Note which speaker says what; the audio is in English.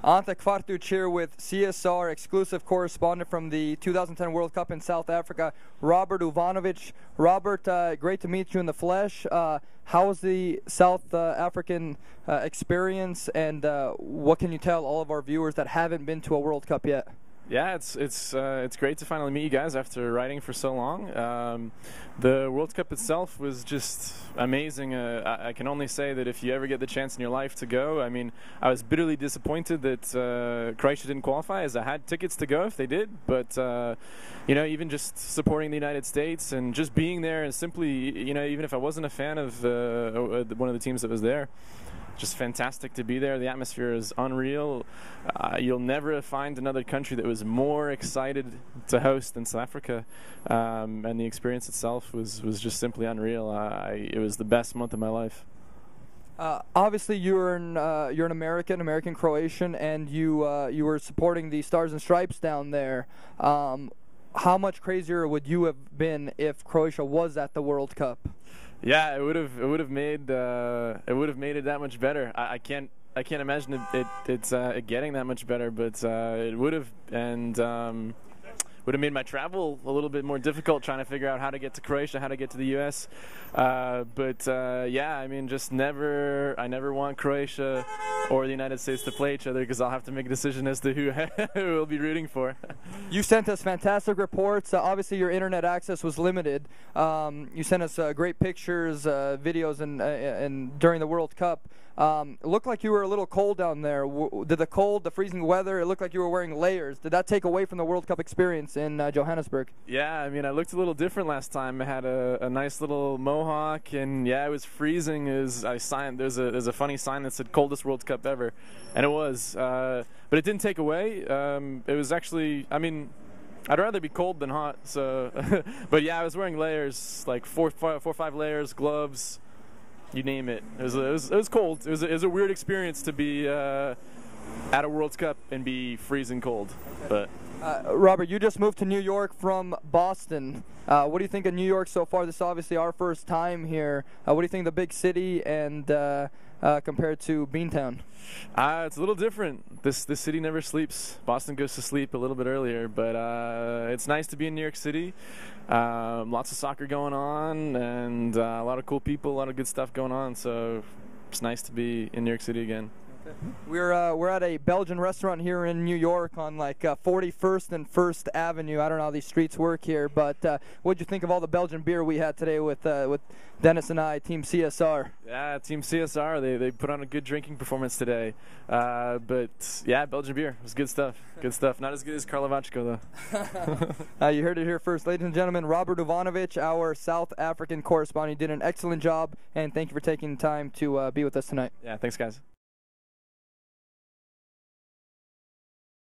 Speaker 1: Ante Kvartuc here with CSR exclusive correspondent from the 2010 World Cup in South Africa, Robert Uvanović. Robert, great to meet you in the flesh. How was the South African experience, and what can you tell all of our viewers that haven't been to a World Cup yet?
Speaker 2: Yeah, it's great to finally meet you guys after writing for so long. The World Cup itself was just amazing. I can only say that if you ever get the chance in your life to go, I mean, I was bitterly disappointed that Croatia didn't qualify, as I had tickets to go if they did. But you know, even just supporting the United States and just being there, and simply, you know, even if I wasn't a fan of one of the teams that was there, just fantastic to be there. The atmosphere is unreal. You'll never find another country that was more excited to host than South Africa, and the experience itself was just simply unreal. It was the best month of my life.
Speaker 1: Obviously, you're an American Croatian, and you were supporting the Stars and Stripes down there. How much crazier would you have been if Croatia was at the World Cup?
Speaker 2: Yeah, it would have made it that much better. I can't imagine it getting that much better, but it would have, and would have made my travel a little bit more difficult, trying to figure out how to get to Croatia, how to get to the U.S. But yeah, I mean, I never want Croatia or the United States to play each other, because I'll have to make a decision as to who we'll be rooting for.
Speaker 1: You sent us fantastic reports. Obviously, your internet access was limited. You sent us great pictures, videos, and during the World Cup. It looked like you were a little cold down there. Did the freezing weather, it looked like you were wearing layers. Did that take away from the World Cup experience in Johannesburg?
Speaker 2: Yeah, I mean, I looked a little different last time. I had a nice little mohawk, and yeah, it was freezing. There's a funny sign that said "Coldest World Cup ever," and it was. But it didn't take away. It was actually, I mean, I'd rather be cold than hot. So, but yeah, I was wearing layers, like four or five layers, gloves. You name it. It was cold. It was a weird experience to be at a World Cup and be freezing cold. But
Speaker 1: Robert, you just moved to New York from Boston. What do you think of New York so far? This is obviously our first time here. What do you think of the big city and compared to Beantown?
Speaker 2: It's a little different. This city never sleeps. Boston goes to sleep a little bit earlier, but it's nice to be in New York City. Lots of soccer going on, and a lot of cool people, a lot of good stuff going on. So it's nice to be in New York City again.
Speaker 1: We're at a Belgian restaurant here in New York on like 41st and 1st Avenue. I don't know how these streets work here, but what'd you think of all the Belgian beer we had today with Dennis and I, Team CSR?
Speaker 2: Yeah, Team CSR. They put on a good drinking performance today. But yeah, Belgian beer was good stuff. Good stuff. Not as good as Karlovačko though.
Speaker 1: You heard it here first, ladies and gentlemen. Robert Uvanović, our South African correspondent, did an excellent job, and thank you for taking the time to be with us tonight.
Speaker 2: Yeah, thanks guys.